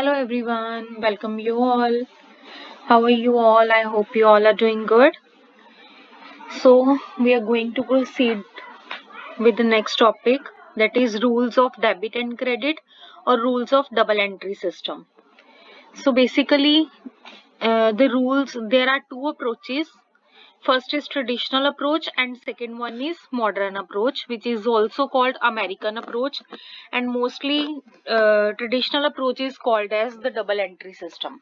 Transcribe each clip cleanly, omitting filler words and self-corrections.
Hello everyone, welcome you all. How are you all? I hope you all are doing good. So, we are going to proceed with the next topic, that is rules of debit and credit or rules of double entry system. So, basically, the rules, there are two approaches. First is traditional approach and second one is modern approach, which is also called American approach, and mostly traditional approach is called as the double entry system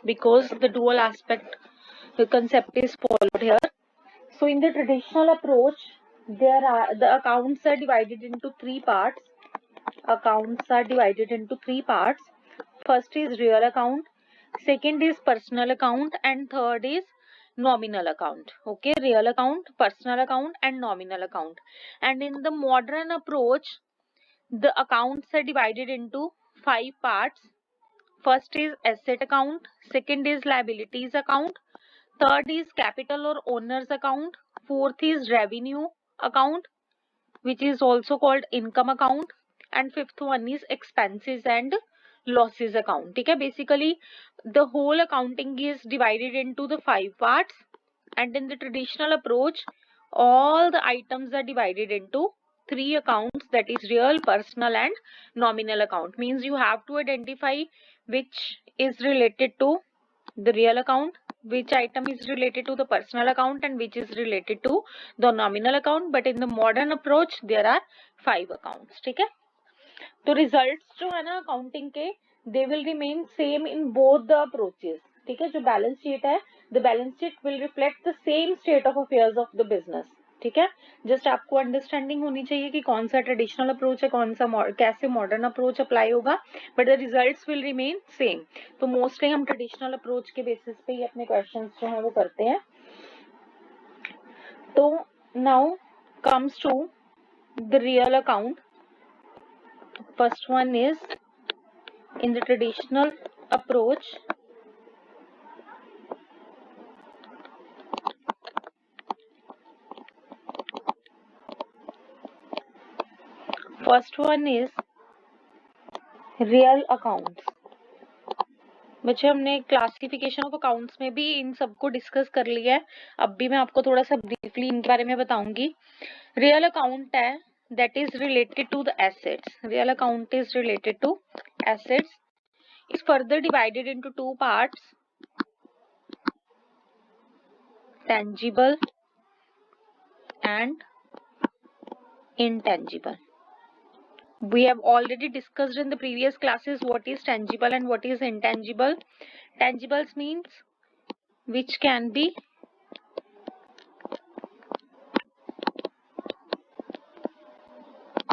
because the dual aspect the concept is followed here. So in the traditional approach, the accounts are divided into three parts. First is real account, second is personal account, and third is nominal account. Okay, real account, personal account, and nominal account. And in the modern approach, the accounts are divided into five parts. First is asset account, second is liabilities account, third is capital or owner's account, fourth is revenue account, which is also called income account, and fifth one is expenses and losses account. Okay, basically the whole accounting is divided into the five parts, and in the traditional approach all the items are divided into three accounts, that is real, personal, and nominal account. Means you have to identify which is related to the real account, which item is related to the personal account, and which is related to the nominal account. But in the modern approach there are five accounts. ठीक है, तो results जो है ना accounting के, they will remain same in both the approaches. ठीक है, जो बैलेंस शीट है, the balance sheet will reflect the same state of affairs of the business. ठीक है, जस्ट आपको अंडरस्टैंडिंग होनी चाहिए कि कौन सा ट्रेडिशनल अप्रोच है, कौन सा कैसे मॉडर्न अप्रोच अप्लाई होगा, but the results will remain same. तो मोस्टली हम ट्रेडिशनल अप्रोच के बेसिस पे ही अपने क्वेश्चंस जो है वो करते हैं. तो now comes to the real account. First one is in the traditional approach. First one is real accounts. बच्चे हमने क्लासिफिकेशन ऑफ अकाउंट्स में भी इन सबको डिस्कस कर लिया है. अब भी मैं आपको थोड़ा सा ब्रीफली इनके बारे में बताऊंगी. रियल अकाउंट है that is related to the assets. Real account is related to assets. It's further divided into two parts, tangible and intangible. We have already discussed in the previous classes what is tangible and what is intangible. Tangibles means which can be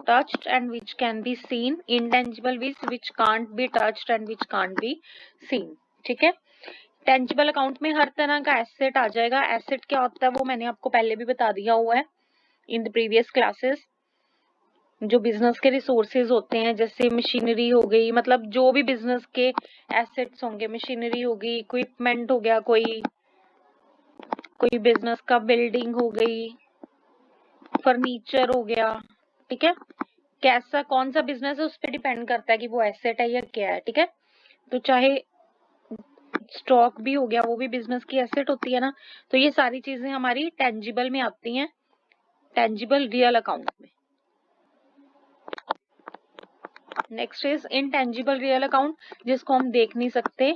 touched and which can be seen. Intangible means which can't be touched and which can't be seen. ठीक है, tangible account में हर तरह का asset आ जाएगा. Asset क्या होता है वो मैंने आपको पहले भी बता दिया हुआ है इन द प्रीवियस क्लासेस. जो बिजनेस के रिसोर्सेज होते हैं, जैसे मशीनरी हो गई, मतलब जो भी बिजनेस के एसेट्स होंगे, मशीनरी होगी, इक्विपमेंट हो गया, कोई बिजनेस का बिल्डिंग हो गई, फर्नीचर हो गया. ठीक है, कैसा कौन सा बिजनेस है उस पर डिपेंड करता है कि वो एसेट है या क्या है. ठीक है, तो चाहे स्टॉक भी हो गया, वो भी बिजनेस की एसेट होती है ना. तो ये सारी चीजें हमारी टेंजिबल में आती हैं, टेंजिबल रियल अकाउंट में. Next is intangible real account, जिसको हम देख नहीं सकते.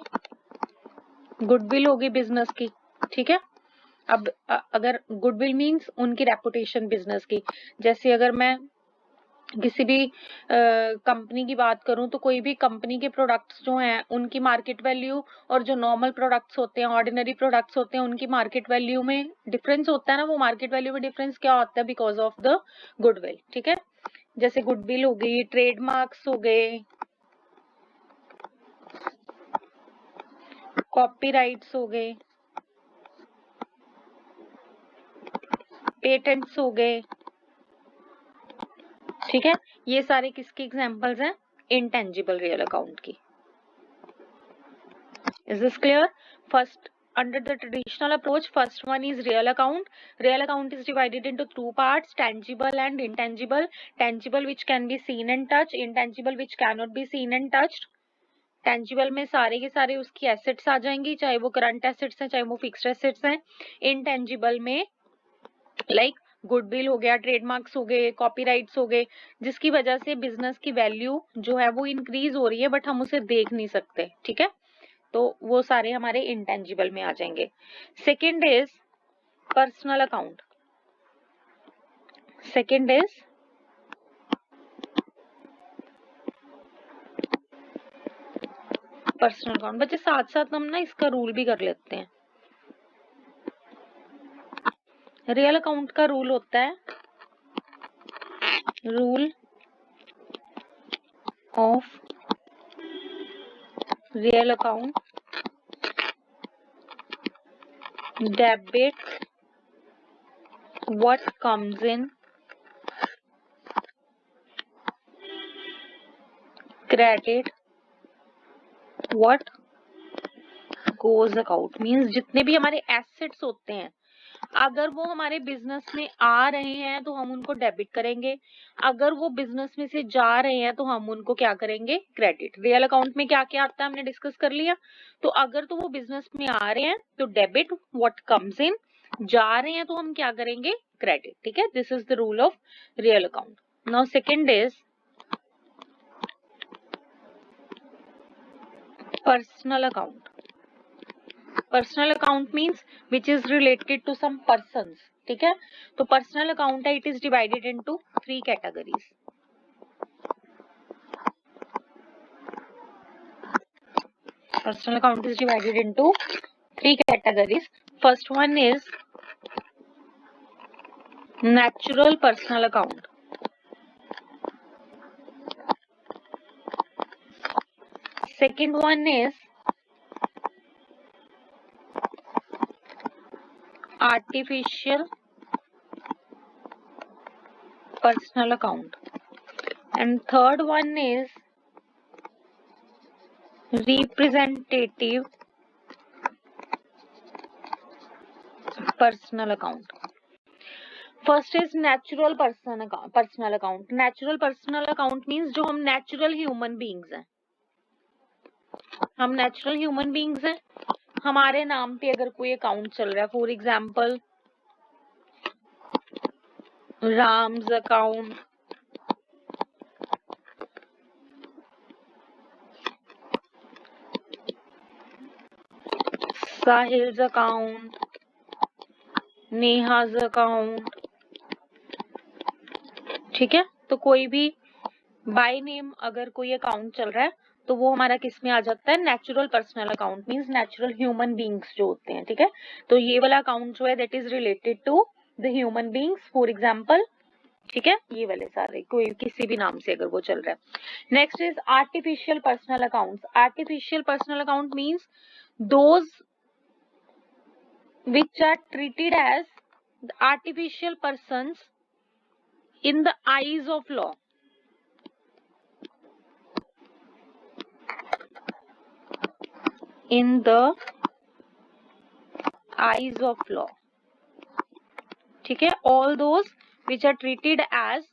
गुडविल होगी बिजनेस की. ठीक है, अब अगर गुडविल मीन्स उनकी रेपुटेशन बिजनेस की. जैसे अगर मैं किसी भी कंपनी की बात करूं तो कोई भी कंपनी के प्रोडक्ट्स जो हैं उनकी मार्केट वैल्यू और जो नॉर्मल प्रोडक्ट्स होते हैं, ऑर्डिनरी प्रोडक्ट्स होते हैं, उनकी मार्केट वैल्यू में डिफरेंस होता है ना. वो मार्केट वैल्यू में डिफरेंस क्या होता है? Because of the goodwill. ठीक है, जैसे गुडविल हो गई, ट्रेडमार्क्स हो गए, कॉपीराइट्स हो गए, पेटेंट्स हो गए. ठीक है, ये सारे किसकी एग्जांपल्स हैं? इनटेंजिबल रियल अकाउंट की. Is this clear? First, under the traditional approach, first one is real account. Real account is divided into two parts, tangible and intangible. Tangible which can be seen and touched, intangible which cannot be seen and touched. Tangible में सारे के सारे उसकी assets आ जाएंगी, चाहे वो current assets हैं चाहे वो फिक्स्ड एसेट्स हैं। इनटेंजिबल में लाइक गुडविल हो गया, ट्रेडमार्क्स हो गए, कॉपीराइट्स हो गए, जिसकी वजह से बिजनेस की वैल्यू जो है वो इंक्रीज हो रही है बट हम उसे देख नहीं सकते, ठीक है, तो वो सारे हमारे इंटेंजिबल में आ जाएंगे। Second is personal account. Second is personal account. बच्चे साथ साथ हम ना इसका रूल भी कर लेते हैं। रियल अकाउंट का रूल होता है rule of real account, debit what comes in, credit what goes out। Means जितने भी हमारे एसेट्स होते हैं अगर वो हमारे बिजनेस में आ रहे हैं तो हम उनको डेबिट करेंगे, अगर वो बिजनेस में से जा रहे हैं तो हम उनको क्या करेंगे, क्रेडिट। रियल अकाउंट में क्या क्या आता है हमने डिस्कस कर लिया। तो अगर तो वो बिजनेस में आ रहे हैं तो डेबिट व्हाट कम्स इन, जा रहे हैं तो हम क्या करेंगे, क्रेडिट, ठीक है। This is the rule of real account. Now second is personal account. Personal account means which is related to some persons, ठीक है। तो पर्सनल अकाउंट है, it is divided into 3 categories. Personal account is divided into 3 categories. First one is natural personal account. Second one is artificial personal account, and third one is representative personal account. First is natural personal account. Natural personal account means जो हम natural human beings हैं, हम natural human beings हैं, हमारे नाम पे अगर कोई अकाउंट चल रहा है, for example Ram's account, Sahil's account, Neha's account, ठीक है। तो कोई भी बाय नेम अगर कोई अकाउंट चल रहा है तो वो हमारा किस में आ जाता है, natural personal account means natural human beings जो होते हैं, ठीक है। तो ये वाला अकाउंट जो है that is related to the human beings, for example, ठीक है, ये वाले सारे कोई किसी भी नाम से अगर वो चल रहा है। Next is artificial personal accounts. Artificial personal account means those which are treated as the artificial persons in the eyes of law. In the eyes of law, ठीक है। All those which are treated as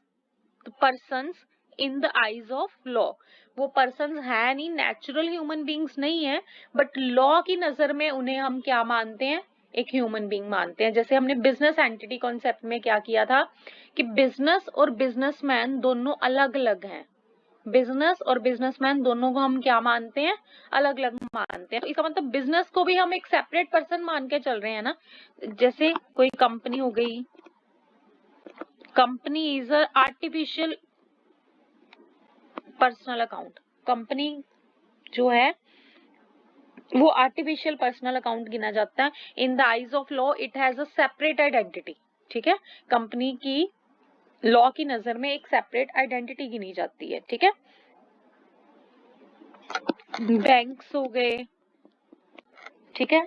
the persons in the eyes of law, वो persons है नहीं, natural human beings नहीं है, but law की नजर में उन्हें हम क्या मानते हैं, एक ह्यूमन बींग मानते हैं। जैसे हमने बिजनेस एंटिटी कॉन्सेप्ट में क्या किया था कि बिजनेस और बिजनेसमैन दोनों अलग अलग हैं, बिजनेस और बिजनेसमैन दोनों को हम क्या मानते हैं, अलग अलग मानते हैं। तो इसका मतलब बिजनेस को भी हम एक सेपरेट पर्सन मान के चल रहे हैं ना। जैसे कोई कंपनी हो गई, company is a artificial personal account, company जो है वो आर्टिफिशियल पर्सनल अकाउंट गिना जाता है। In the eyes of law it has a separate identity, ठीक है। कंपनी की लॉ की नजर में एक सेपरेट आइडेंटिटी गिनी जाती है, ठीक है। बैंक्स हो गए, ठीक है,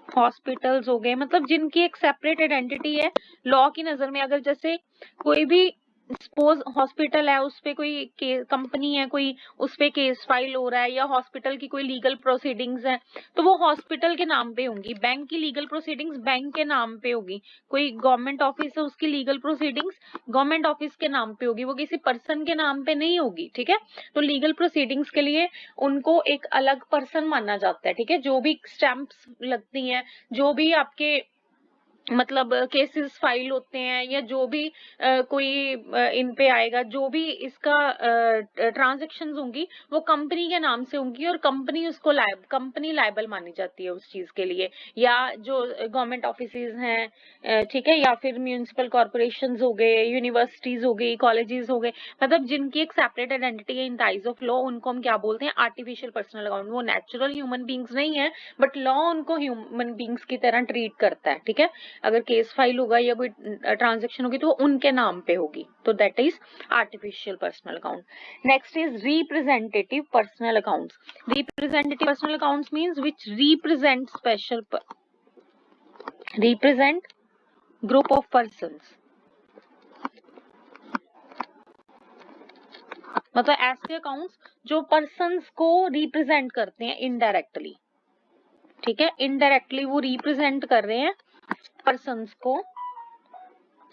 हॉस्पिटल्स हो गए, मतलब जिनकी एक सेपरेट आइडेंटिटी है लॉ की नजर में। अगर जैसे कोई भी सपोज हॉस्पिटल है, उस पे कोई कंपनी है कोई, उस पे केस फाइल हो रहा है, या हॉस्पिटल की कोई लीगल प्रोसीडिंग्स है तो वो हॉस्पिटल के नाम पे होंगी। बैंक की लीगल प्रोसीडिंग्स बैंक के नाम पे होगी। कोई गवर्नमेंट ऑफिस है, उसकी लीगल प्रोसीडिंग्स गवर्नमेंट ऑफिस के नाम पे होगी, वो किसी पर्सन के नाम पे नहीं होगी। ठीक है, तो लीगल प्रोसीडिंग्स के लिए उनको एक अलग पर्सन माना जाता है। ठीक है, जो भी स्टैंप्स लगती हैं, जो भी आपके मतलब केसेस फाइल होते हैं, या जो भी कोई इन पे आएगा, जो भी इसका ट्रांजैक्शंस होंगी वो कंपनी के नाम से होंगी, और कंपनी लायबल मानी जाती है उस चीज के लिए। या जो गवर्नमेंट ऑफिसेज हैं, ठीक है, या फिर म्यूनिसिपल कॉर्पोरेशंस हो गए, यूनिवर्सिटीज हो गई, कॉलेजेस हो गए, मतलब जिनकी एक सेपरेट आइडेंटिटी है in the eyes of law, उनको हम क्या बोलते हैं? Artificial personal account. वो नेचुरल ह्यूमन बींग्स नहीं है, बट लॉ उनको ह्यूमन बींग्स की तरह ट्रीट करता है। ठीक है, अगर केस फाइल होगा या कोई ट्रांजैक्शन होगी तो वो उनके नाम पे होगी, तो that is artificial personal account. Next is representative personal accounts. Representative personal accounts means which represent group of persons, मतलब ऐसे अकाउंट्स जो पर्सन्स को रिप्रेजेंट करते हैं इनडायरेक्टली। ठीक है, इनडायरेक्टली वो रिप्रेजेंट कर रहे हैं पर्सन्स को,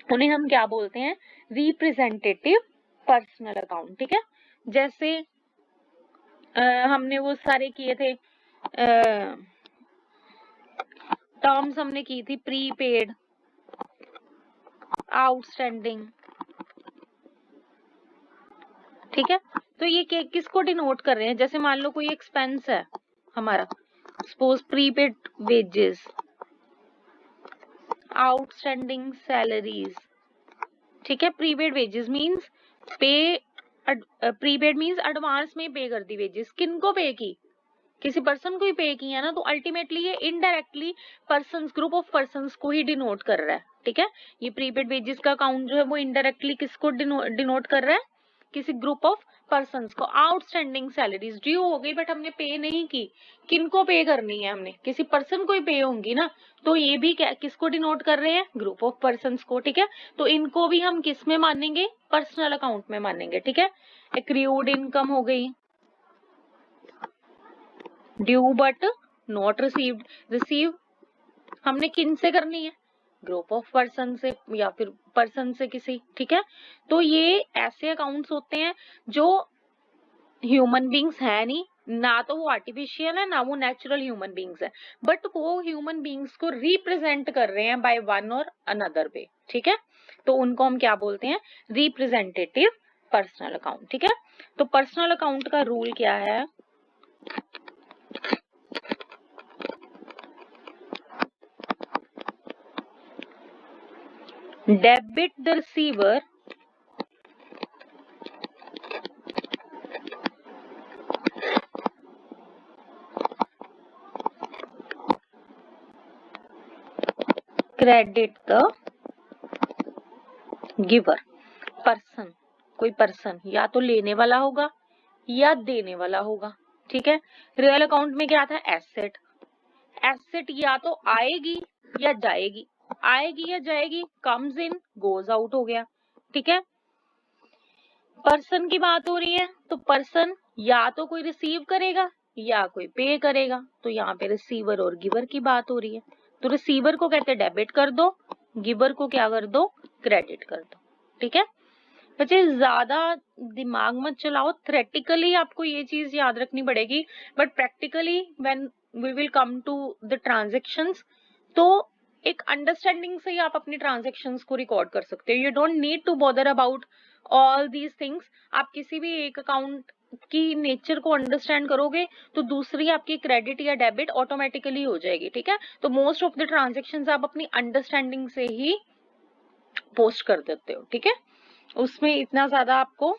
उन्हें हम क्या बोलते हैं? Representative personal account. ठीक है, जैसे हमने वो सारे किए थे टर्म्स, हमने की थी प्रीपेड, आउटस्टैंडिंग। ठीक है, तो ये किसको डिनोट कर रहे हैं? जैसे मान लो कोई एक्सपेंस है हमारा, suppose prepaid wages, outstanding salaries. ठीक है, प्रीपेड वेजेस मींस पे, प्रीपेड मींस एडवांस में पे कर दी वेजेस। किनको पे की? किसी पर्सन को ही पे की है ना, तो अल्टीमेटली ये indirectly persons, group of persons को ही डिनोट कर रहा है। ठीक है, ये प्रीपेड वेजेस का अकाउंट जो है वो इनडायरेक्टली किसको डिनोट कर रहा है? किसी ग्रुप ऑफ पर्सन्स को। आउटस्टैंडिंग सैलरीज ड्यू हो गई बट हमने पे नहीं की, किनको पे करनी है? हमने किसी पर्सन को ही पे होंगी ना, तो ये भी क्या किसको डिनोट कर रहे हैं? ग्रुप ऑफ पर्सन्स को। ठीक है, तो इनको भी हम किस में मानेंगे? पर्सनल अकाउंट में मानेंगे। ठीक है, एक्रूड इनकम हो गई, due but not received, receive हमने किन से करनी है? ग्रुप ऑफ पर्सन से, या फिर पर्सन से किसी। ठीक है, तो ये ऐसे अकाउंट्स होते हैं जो ह्यूमन बींग्स है नहीं, ना तो वो आर्टिफिशियल है, ना वो नेचुरल ह्यूमन बींग्स है, बट वो ह्यूमन बींग्स को रिप्रेजेंट कर रहे हैं बाय वन और अनदर वे। ठीक है, तो उनको हम क्या बोलते हैं? Representative personal account. ठीक है, तो पर्सनल अकाउंट का रूल क्या है? Debit the receiver credit the giver. Person, कोई पर्सन या तो लेने वाला होगा या देने वाला होगा। ठीक है, रियल अकाउंट में क्या था? एसेट। एसेट या तो आएगी या जाएगी, आएगी या जाएगी, कम्स इन गोज आउट हो गया। ठीक है, पर्सन की बात हो रही है तो पर्सन या तो कोई रिसीव करेगा या कोई पे करेगा, तो यहाँ पे रिसीवर और गिवर की बात हो रही है। तो रिसीवर को कहते हैं डेबिट कर दो, गिवर को क्या कर दो? क्रेडिट कर दो। ठीक है, बच्चे ज्यादा दिमाग मत चलाओ, थ्योरेटिकली आपको ये चीज याद रखनी पड़ेगी, but practically when we will come to the transactions, तो एक अंडरस्टैंडिंग से ही आप अपनी ट्रांजैक्शंस को रिकॉर्ड कर सकते हो। You don't need to bother about all these things. आप किसी भी एक अकाउंट की नेचर को अंडरस्टैंड करोगे तो दूसरी आपकी क्रेडिट या डेबिट ऑटोमेटिकली हो जाएगी। ठीक है, तो मोस्ट ऑफ द ट्रांजैक्शंस आप अपनी अंडरस्टैंडिंग से ही पोस्ट कर देते हो। ठीक है, उसमें इतना ज्यादा आपको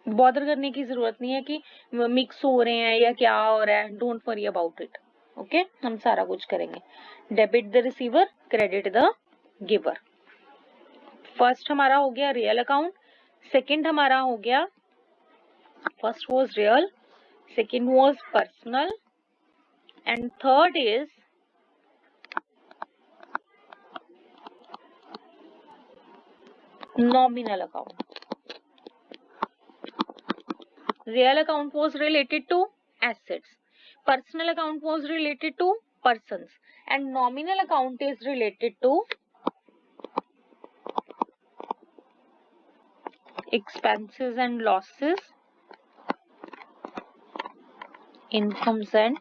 बॉदर करने की जरूरत नहीं है कि मिक्स हो रहे हैं या क्या हो रहा है। Don't worry about it. Okay, हम सारा कुछ करेंगे। Debit the receiver, credit the giver. First हमारा हो गया रियल अकाउंट, सेकंड हमारा हो गया, first was real, second was personal, and third is Nominal account. Real account was related to assets. Personal account was related to persons. And nominal account is related to expenses and losses, incomes and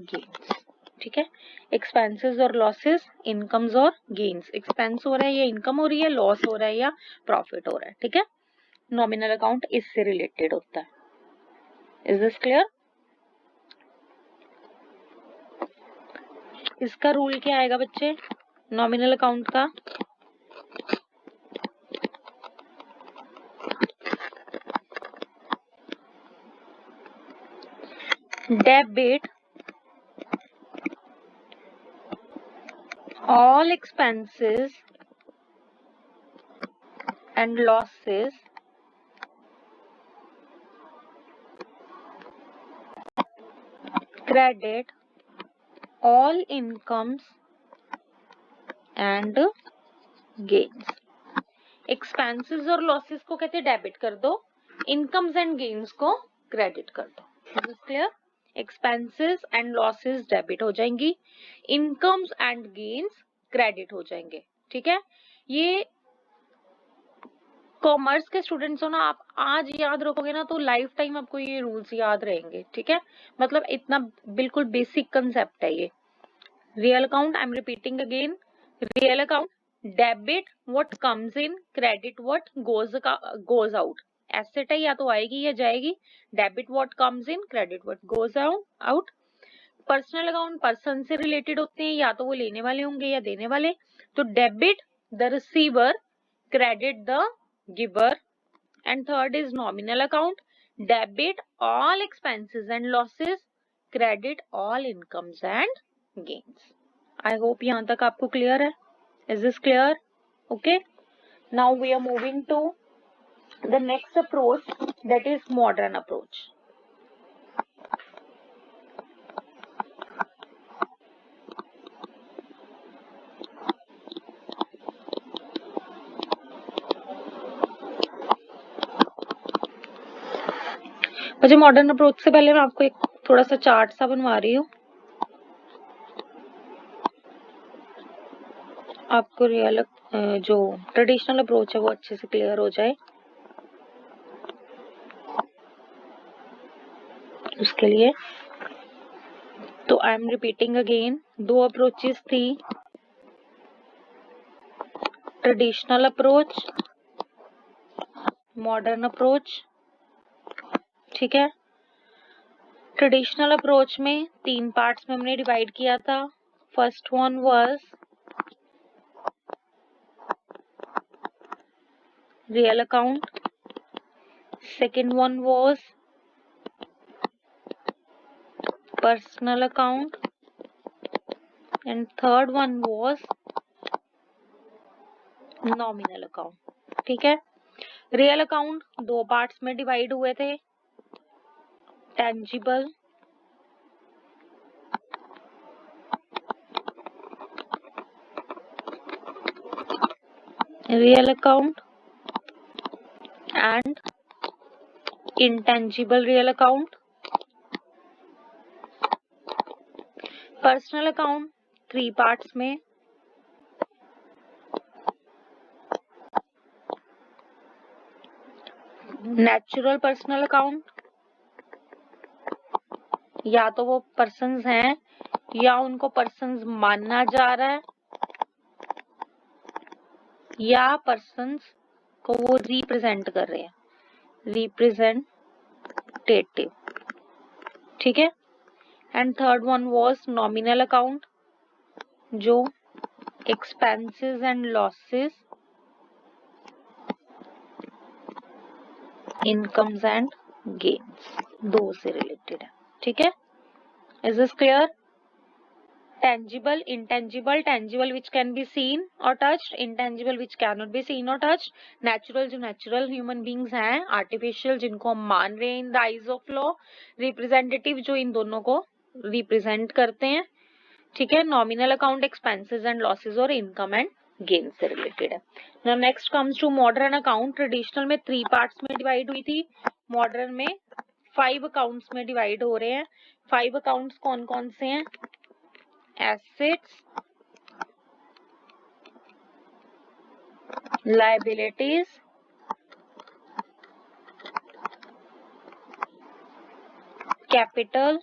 gains. ठीक है, expenses और losses, incomes और gains. Expense हो रहा है या income हो रही है, लॉस हो रहा है या प्रॉफिट हो रहा है. ठीक है, नॉमिनल अकाउंट इससे रिलेटेड होता है. Is this clear? इसका रूल क्या आएगा बच्चे नॉमिनल अकाउंट का? Debit all expenses and losses credit all incomes and gains. Expenses और लॉसेस को कहते हैं डेबिट कर दो, इनकम्स एंड गेन्स को क्रेडिट कर दो. Is this clear? Expenses and losses debit हो जाएंगी, इनकम्स एंड गेन्स क्रेडिट हो जाएंगे. ठीक है, ये कॉमर्स के स्टूडेंट्स हो ना, आप आज याद रखोगे ना तो लाइफ टाइम आपको ये रूल्स याद रहेंगे. ठीक है, मतलब इतना बिल्कुल बेसिक कंसेप्ट है ये. Real account, I am repeating again, real account debit what comes in, credit what goes out. Asset है या तो आएगी या जाएगी. Debit what comes in, credit what goes out. Personal account person से रिलेटेड होते हैं, या तो वो लेने वाले होंगे या देने वाले. तो debit the receiver, credit the giver. And third is nominal account, debit all expenses and losses, credit all incomes and gains. I hope यहाँ तक आपको clear है. Is this clear? Okay. Now we are moving to the next approach, that is modern approach. अच्छा, modern approach से पहले मैं आपको एक थोड़ा सा चार्ट सा बनवा रही हूँ, आपको रियल जो ट्रेडिशनल अप्रोच है वो अच्छे से क्लियर हो जाए उसके लिए. तो आई एम रिपीटिंग अगेन, दो अप्रोचेस थी, ट्रेडिशनल अप्रोच, मॉडर्न अप्रोच. ठीक है, ट्रेडिशनल अप्रोच में 3 पार्ट्स में हमने डिवाइड किया था. First one was real account, second one was personal account and third one was nominal account. ठीक है, रियल अकाउंट 2 पार्ट्स में डिवाइड हुए थे, tangible real account and intangible real account. Personal account 3 parts में, natural personal account, या तो वो persons हैं या उनको पर्सन्स माना जा रहा है, या पर्सन्स को वो रिप्रेजेंट कर रहे हैं, रिप्रेजेंटेटिव. ठीक है, and third one was nominal account, जो expenses and losses, incomes and gains, दो से रिलेटेड है. ठीक है, is this clear? tangible, intangible, tangible which can be seen or touched, intangible which cannot be seen or touched, natural जो natural human beings हैं, artificial जिनको हम मान रहे हैं in the eyes of law, representative जो इन दोनों को represent करते हैं. ठीक है, nominal account expenses and losses और income and गेन से रिलेटेड है। Now next comes to modern account. Traditional में 3 पार्ट्स में डिवाइड हुई थी, मॉडर्न में 5 अकाउंट्स में डिवाइड हो रहे हैं। 5 अकाउंट्स कौन कौन से हैं? एसेट्स, लायबिलिटीज, कैपिटल,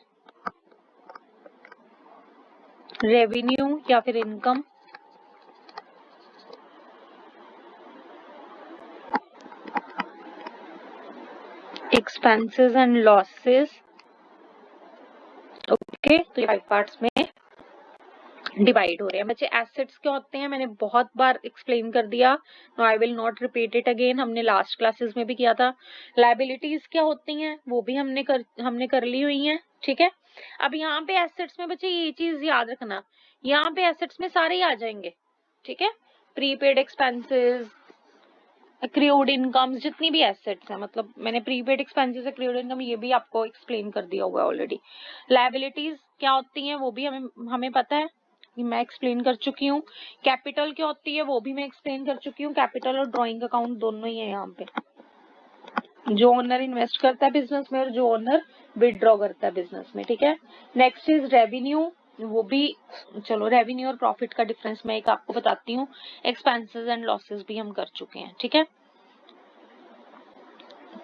रेवेन्यू या फिर income, expenses and losses. Okay, तो ये 5 पार्ट्स में डिवाइड हो रहे हैं। बच्चे एसेट्स क्या होते हैं मैंने बहुत बार एक्सप्लेन कर दिया, no I will not repeat it again, हमने लास्ट क्लासेस में भी किया था। लायबिलिटीज क्या होती हैं वो भी हमने कर ली हुई हैं, ठीक है। अब यहाँ पे एसेट्स में बच्चे ये चीज याद रखना, यहाँ पे एसेट्स में सारे ही आ जाएंगे, ठीक है। प्रीपेड एक्सपेंसेस, एक्रियोड इनकम्स, जितनी भी एसेट्स हैं, मतलब मैंने प्रीपेड एक्सपेंसेस, एक्रियोड इनकम ये भी आपको एक्सप्लेन कर दिया हुआ है ऑलरेडी। लायबिलिटीज क्या होती हैं वो भी हमें पता है, मैं एक्सप्लेन कर चुकी हूँ। कैपिटल क्या होती है वो भी मैं एक्सप्लेन कर चुकी हूँ। कैपिटल और ड्राइंग अकाउंट दोनों ही है यहाँ पे। जो ओनर इन्वेस्ट करता है बिजनेस में और जो ओनर विदड्रॉ करता है बिजनेस में, ठीक है। नेक्स्ट इज रेवेन्यू, वो भी चलो रेवेन्यू और प्रॉफिट का डिफरेंस मैं एक आपको बताती हूँ। एक्सपेंसेस एंड लॉसेस भी हम कर चुके हैं, ठीक है।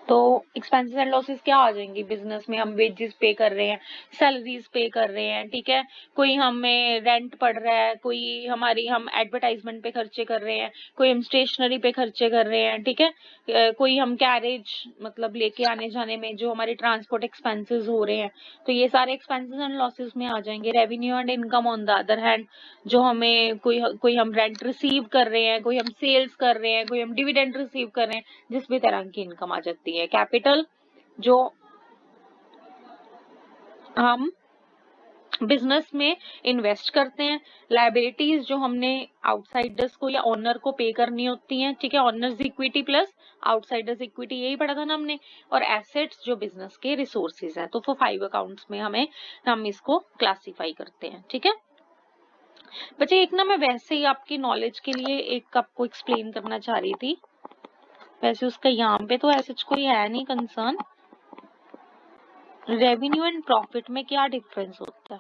तो एक्सपेंसेस एंड लॉसेस क्या आ जाएंगी? बिजनेस में हम वेजेस पे कर रहे हैं, सैलरीज पे कर रहे हैं, ठीक है। कोई हमें रेंट पड़ रहा है, कोई हम एडवर्टाइजमेंट पे खर्चे कर रहे हैं, कोई हम स्टेशनरी पे खर्चे कर रहे हैं, ठीक है। कोई हम कैरेज मतलब लेके आने जाने में जो हमारे ट्रांसपोर्ट एक्सपेंसेस हो रहे हैं, तो ये सारे एक्सपेंसेस एंड लॉसेस में आ जाएंगे। Revenue and income on the other hand, जो हमें कोई हम रेंट रिसीव कर रहे हैं, कोई हम सेल्स कर रहे हैं, कोई हम डिविडेंड रिसीव कर रहे हैं, जिस भी तरह की इनकम आ जाती है। कैपिटल जो हम बिजनेस में इन्वेस्ट करते हैं। लायबिलिटीज जो हमने आउटसाइडर्स को या ओनर को पे करनी होती हैं, ठीक है। Owners equity plus outsiders equity, यही पढ़ा था ना हमने। और एसेट्स जो बिजनेस के रिसोर्सेज हैं। तो 5 अकाउंट्स में हम इसको क्लासिफाई करते हैं, ठीक है। बच्चे एक ना मैं वैसे ही आपकी नॉलेज के लिए एक आपको एक्सप्लेन करना चाह रही थी, वैसे उसका यहाँ पे तो ऐसे कोई है नहीं कंसर्न। रेवेन्यू एंड प्रॉफिट में क्या डिफरेंस होता है,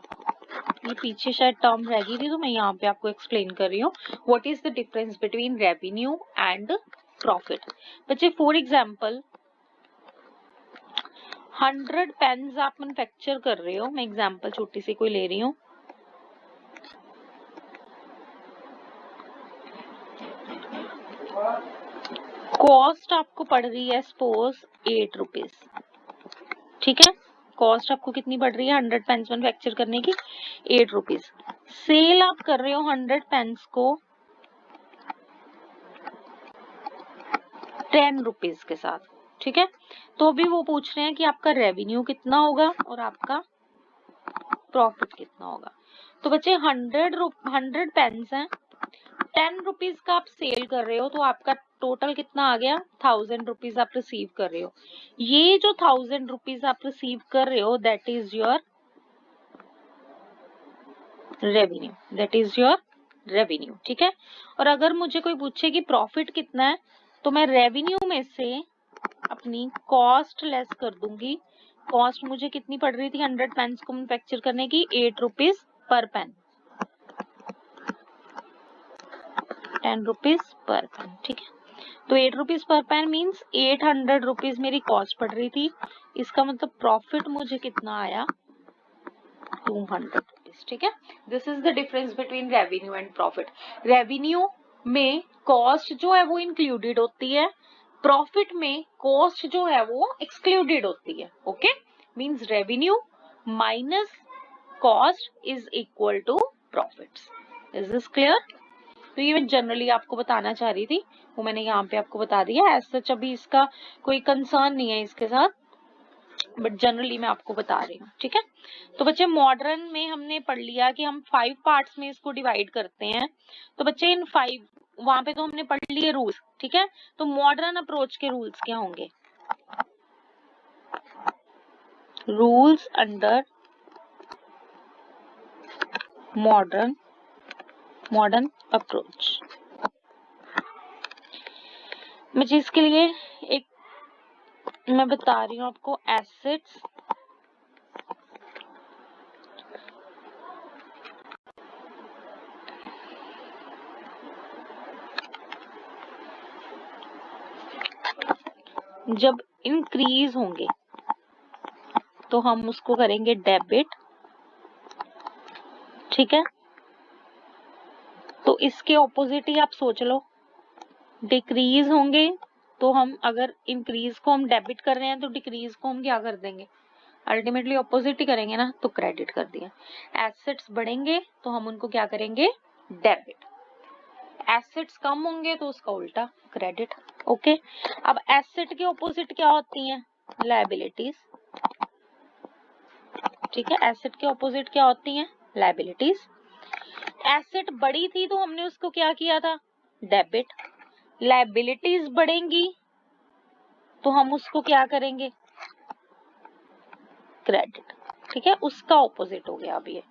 ये पीछे शायद टर्म रह गई थी तो मैं यहाँ पे आपको एक्सप्लेन कर रही हूँ। What is the difference between revenue and profit. बच्चे फॉर एग्जाम्पल 100 पेन्स आप मैन्युफैक्चर कर रहे हो, मैं एग्जाम्पल छोटी सी कोई ले रही हूँ। कॉस्ट आपको पड़ रही है सपोज 8 रुपीज, ठीक है। कॉस्ट आपको कितनी पड़ रही है 100 पेन्स मैन्युफैक्चर करने की? 8 रुपीज। सेल आप कर रहे हो 100 पेन्स को 10 रुपीज के साथ, ठीक है। तो अभी वो पूछ रहे हैं कि आपका रेवेन्यू कितना होगा और आपका प्रॉफिट कितना होगा। तो बच्चे 100 पेन्स हैं, 10 रुपीज का आप सेल कर रहे हो, तो आपका टोटल कितना आ गया? 1000 रुपीज आप रिसीव कर रहे हो। ये जो 1000 रुपीज आप रिसीव कर रहे हो that is your revenue, that is your revenue, ठीक है। और अगर मुझे कोई पूछे कि प्रॉफिट कितना है, तो मैं रेवेन्यू में से अपनी कॉस्ट लेस कर दूंगी। कॉस्ट मुझे कितनी पड़ रही थी 100 पेन्स को मैन्युफैक्चर करने की? 8 rupees per pen, 10 rupees per pen, ठीक है। तो 8 rupees per pen means 800 rupees मेरी कॉस्ट पड़ रही थी। इसका मतलब प्रॉफिट मुझे कितना आया? 200 रुपीज, ठीक है। This is the difference between revenue and profit. Revenue में कॉस्ट जो है वो इंक्लूडेड होती है, प्रॉफिट में कॉस्ट जो है वो एक्सक्लूडेड होती है। Okay, means revenue minus cost is equal to profits. Is this clear? तो ये मैं जनरली आपको बताना चाह रही थी, वो मैंने यहाँ पे आपको बता दिया। एज सच अभी इसका कोई कंसर्न नहीं है इसके साथ, बट जनरली मैं आपको बता रही हूँ, ठीक है। तो बच्चे मॉडर्न में हमने पढ़ लिया कि हम 5 पार्ट्स में इसको डिवाइड करते हैं। तो बच्चे इन 5 वहां पे तो हमने पढ़ लिए रूल्स, ठीक है। तो मॉडर्न अप्रोच के रूल्स क्या होंगे? रूल्स अंडर मॉडर्न अप्रोच, मैं जिसके लिए एक मैं बता रही हूँ आपको, एसेट्स जब इंक्रीज होंगे तो हम उसको करेंगे डेबिट, ठीक है। तो इसके ऑपोजिट ही आप सोच लो, डिक्रीज होंगे तो हम, अगर इंक्रीज को हम डेबिट कर रहे हैं तो डिक्रीज को हम क्या कर देंगे, अल्टीमेटली ऑपोजिट ही करेंगे ना, तो क्रेडिट कर दिया। एसेट्स बढ़ेंगे तो हम उनको क्या करेंगे, डेबिट। एसेट्स कम होंगे तो उसका उल्टा क्रेडिट। ओके, अब एसेट के ऑपोजिट क्या होती हैं, लायबिलिटीज, ठीक है। एसेट के ऑपोजिट क्या होती हैं, लायबिलिटीज। एसेट बढ़ी थी तो हमने उसको क्या किया था, डेबिट। लायबिलिटीज बढ़ेंगी तो हम उसको क्या करेंगे, क्रेडिट, ठीक है। उसका ऑपोजिट हो गया। अब ये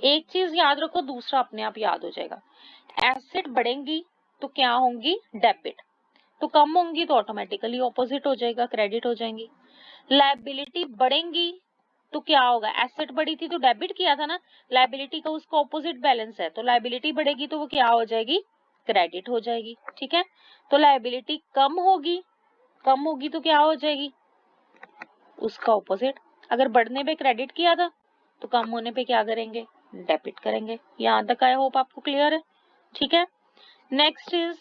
एक चीज याद रखो, दूसरा अपने आप याद हो जाएगा। एसेट बढ़ेंगी तो क्या होंगी, डेबिट। तो कम होंगी तो ऑटोमेटिकली ऑपोजिट हो जाएगा, क्रेडिट हो जाएंगी। लायबिलिटी बढ़ेंगी तो क्या होगा, एसेट बढ़ी थी तो डेबिट किया था ना, लायबिलिटी का उसका ऑपोजिट बैलेंस है, तो लायबिलिटी बढ़ेगी तो वो क्या हो जाएगी, क्रेडिट हो जाएगी, ठीक है। तो लायबिलिटी कम होगी तो क्या हो जाएगी, उसका ऑपोजिट। अगर बढ़ने पे क्रेडिट किया था तो कम होने पे क्या करेंगे, डेबिट करेंगे। यहां तक आई होप आपको क्लियर है, ठीक है। Next is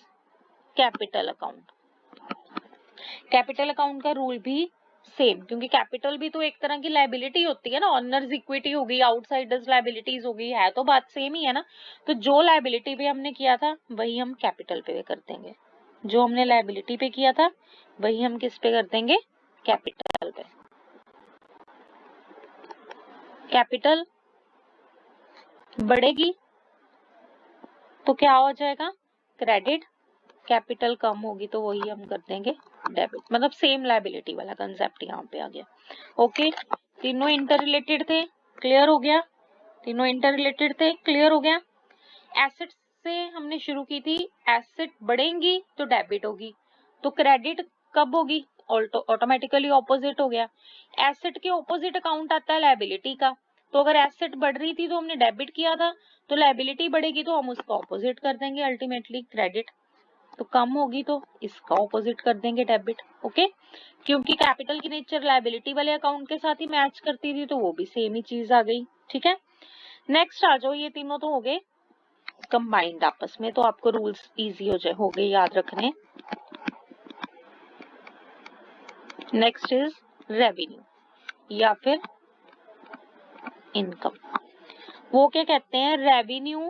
capital account. Capital account का रूल भी सेम, क्योंकि कैपिटल भी तो एक तरह की लायबिलिटी होती है ना, ऑनर्स इक्विटी होगी, आउटसाइडर्स लायबिलिटीज होगी, है तो बात सेम ही है ना। तो जो लायबिलिटी पे हमने किया था वही हम कैपिटल पे कर देंगे, जो हमने लायबिलिटी पे किया था वही हम किस पे कर देंगे, कैपिटल पे। कैपिटल बढ़ेगी तो क्या हो जाएगा, क्रेडिट। कैपिटल कम होगी तो वही हम कर देंगे डेबिट, मतलब सेम लायबिलिटी वाला कंसेप्ट यहाँ पे आ गया। ओके, तीनों इंटर रिलेटेड थे, क्लियर हो गया। तीनों इंटर रिलेटेड थे, क्लियर हो गया। एसेट से हमने शुरू की थी, एसेट बढ़ेंगी तो डेबिट होगी, तो क्रेडिट कब होगी, ऑटोमेटिकली ऑपोजिट हो गया। एसेट के ऑपोजिट अकाउंट आता है लायबिलिटी का, तो अगर एसेट बढ़ रही थी तो हमने डेबिट किया था, तो लायबिलिटी बढ़ेगी तो हम उसका ऑपोजिट कर देंगे, अल्टीमेटली क्रेडिट। तो कम होगी तो इसका ऑपोजिट कर देंगे, डेबिट। ओके, क्योंकि कैपिटल की नेचर लायबिलिटी वाले अकाउंट के साथ ही मैच करती थी तो वो भी सेम ही चीज आ गई, ठीक है। नेक्स्ट आ जाओ, ये तीनों तो हो गए कंबाइंड आपस में, तो आपको रूल्स इजी हो गए याद रखने। नेक्स्ट इज रेवेन्यू या फिर इनकम। वो क्या कहते हैं, रेवेन्यू,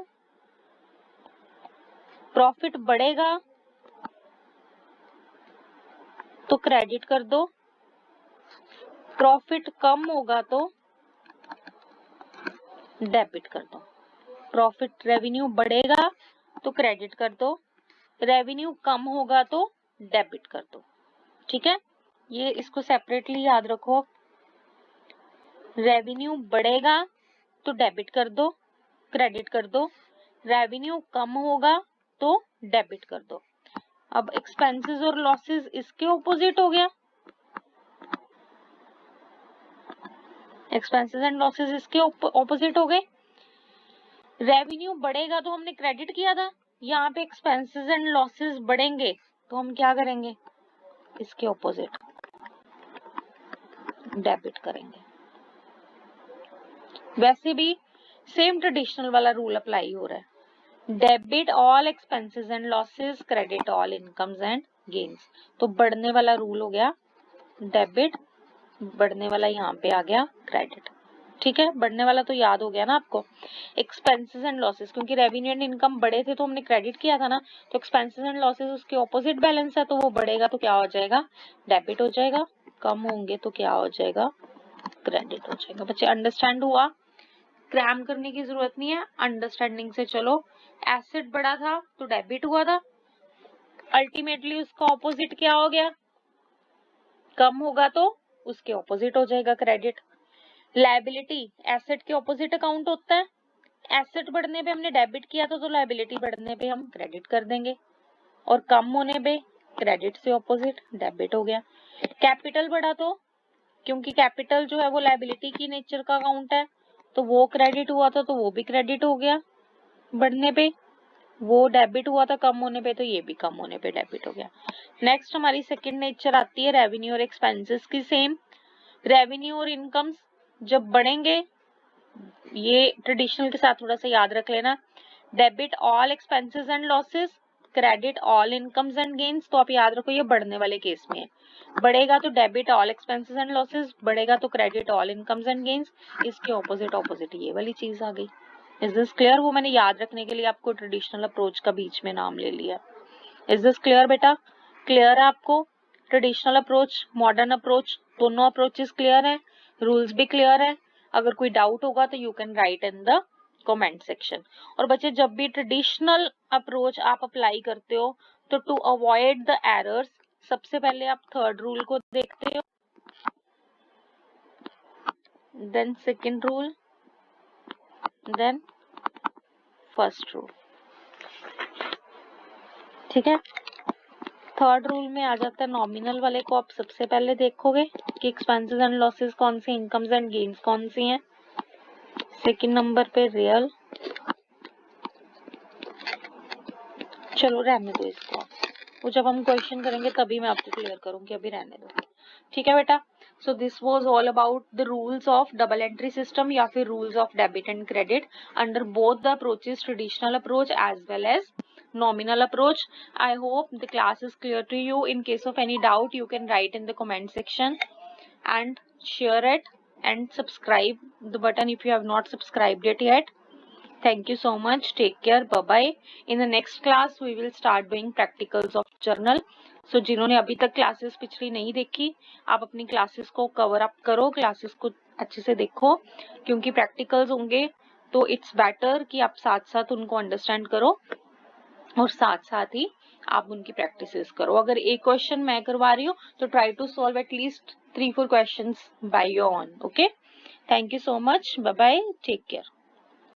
प्रॉफिट बढ़ेगा तो क्रेडिट कर दो, प्रॉफिट कम होगा तो डेबिट कर दो। प्रॉफिट, रेवेन्यू बढ़ेगा तो क्रेडिट कर दो, रेवेन्यू कम होगा तो डेबिट कर दो, ठीक है। ये इसको सेपरेटली याद रखो, रेवेन्यू बढ़ेगा तो डेबिट कर दो, क्रेडिट कर दो, रेवेन्यू कम होगा तो डेबिट कर दो। अब एक्सपेंसेस और लॉसेस इसके ऑपोजिट हो गया, एक्सपेंसेस एंड लॉसेस इसके ऑपोजिट हो गए। रेवेन्यू बढ़ेगा तो हमने क्रेडिट किया था, यहाँ पे एक्सपेंसेस एंड लॉसेस बढ़ेंगे तो हम क्या करेंगे, इसके ऑपोजिट डेबिट करेंगे। वैसे भी सेम ट्रेडिशनल वाला रूल अप्लाई हो रहा है, debit all expenses and losses, credit all incomes and gains. तो बढ़ने वाला रूल हो गया डेबिट, बढ़ने वाला यहाँ पे आ गया क्रेडिट, ठीक है। बढ़ने वाला तो याद हो गया ना आपको, एक्सपेंसेस एंड लॉसेस, क्योंकि रेवेन्यू एंड इनकम बढ़े थे तो हमने क्रेडिट किया था ना, तो एक्सपेंसेस एंड लॉसेस उसके ऑपोजिट बैलेंस है, तो वो बढ़ेगा तो क्या हो जाएगा, डेबिट हो जाएगा, कम होंगे तो क्या हो जाएगा, क्रेडिट हो जाएगा। बच्चे अंडरस्टैंड हुआ, क्रैम करने की जरूरत नहीं है, अंडरस्टैंडिंग से चलो। एसेट बढ़ा था तो डेबिट हुआ था, अल्टीमेटली उसका ऑपोजिट क्या हो गया, कम होगा तो उसके ऑपोजिट हो जाएगा, क्रेडिट। लायबिलिटी एसेट के ऑपोजिट अकाउंट होता है, एसेट बढ़ने पे हमने डेबिट किया था तो लायबिलिटी बढ़ने पे हम क्रेडिट कर देंगे, और कम होने पे क्रेडिट से ऑपोजिट डेबिट हो गया। कैपिटल बढ़ा तो क्योंकि कैपिटल जो है वो लायबिलिटी की नेचर का अकाउंट है, तो वो क्रेडिट हुआ था तो वो भी क्रेडिट हो गया बढ़ने पे। वो डेबिट हुआ था कम होने पे, तो ये भी कम होने पे डेबिट हो गया। नेक्स्ट हमारी सेकंड नेचर आती है रेवेन्यू और एक्सपेंसेस की। सेम रेवेन्यू और इनकम्स जब बढ़ेंगे, ये ट्रेडिशनल के साथ थोड़ा सा याद रख लेना, debit all expenses and losses, credit all incomes and gains. तो आप याद रखो ये बढ़ने वाले केस में है, बढ़ेगा तो debit all expenses and losses, बढ़ेगा तो credit all incomes and gains. इसके ऑपोजिट ऑपोजिट ये वाली चीज आ गई। Is this clear? वो मैंने याद रखने के लिए आपको ट्रेडिशनल अप्रोच का बीच में नाम ले लिया। इज दिस क्लियर बेटा? क्लियर है आपको? ट्रेडिशनल अप्रोच, मॉडर्न अप्रोच, दोनों अप्रोचेस क्लियर है, रूल्स भी क्लियर है। अगर कोई डाउट होगा तो you can write in the comment section. और बच्चे जब भी ट्रेडिशनल अप्रोच आप अप्लाई करते हो तो टू अवॉइड द एरर्स, सबसे पहले आप थर्ड रूल को देखते हो, then second rule, then first rule. ठीक है, थर्ड रूल में आ जाता है नॉमिनल वाले को आप सबसे पहले देखोगे कि एक्सपेंसेस एंड लॉसेस कौन से, इनकम्स एंड गेन्स कौन सी हैं। सेकंड नंबर पे रियल, चलो रहने दो इसको, वो जब हम क्वेश्चन करेंगे तभी मैं आपको क्लियर करूंगी, अभी रहने दो। ठीक है बेटा? So this was all about the rules of double entry system या फिर rules of debit and credit under both the approaches, traditional approach as well as nominal approach. I hope the class is clear to you. In case of any doubt, you can write in the comment section and share it and subscribe the button if you have not subscribed it yet. Thank you so much. Take care. Bye bye. In the next class, we will start doing practicals of journal. So जिन्होंने अभी तक classes पिछली नहीं देखी, आप अपनी classes को cover up करो, क्लासेस को अच्छे से देखो, क्योंकि प्रैक्टिकल्स होंगे तो इट्स बेटर कि आप साथ साथ उनको अंडरस्टैंड करो और साथ साथ ही आप उनकी प्रैक्टिसेस करो। अगर एक क्वेश्चन मैं करवा रही हूँ तो try to solve at least 3-4 questions by your own. Okay, thank you so much, bye bye, take care.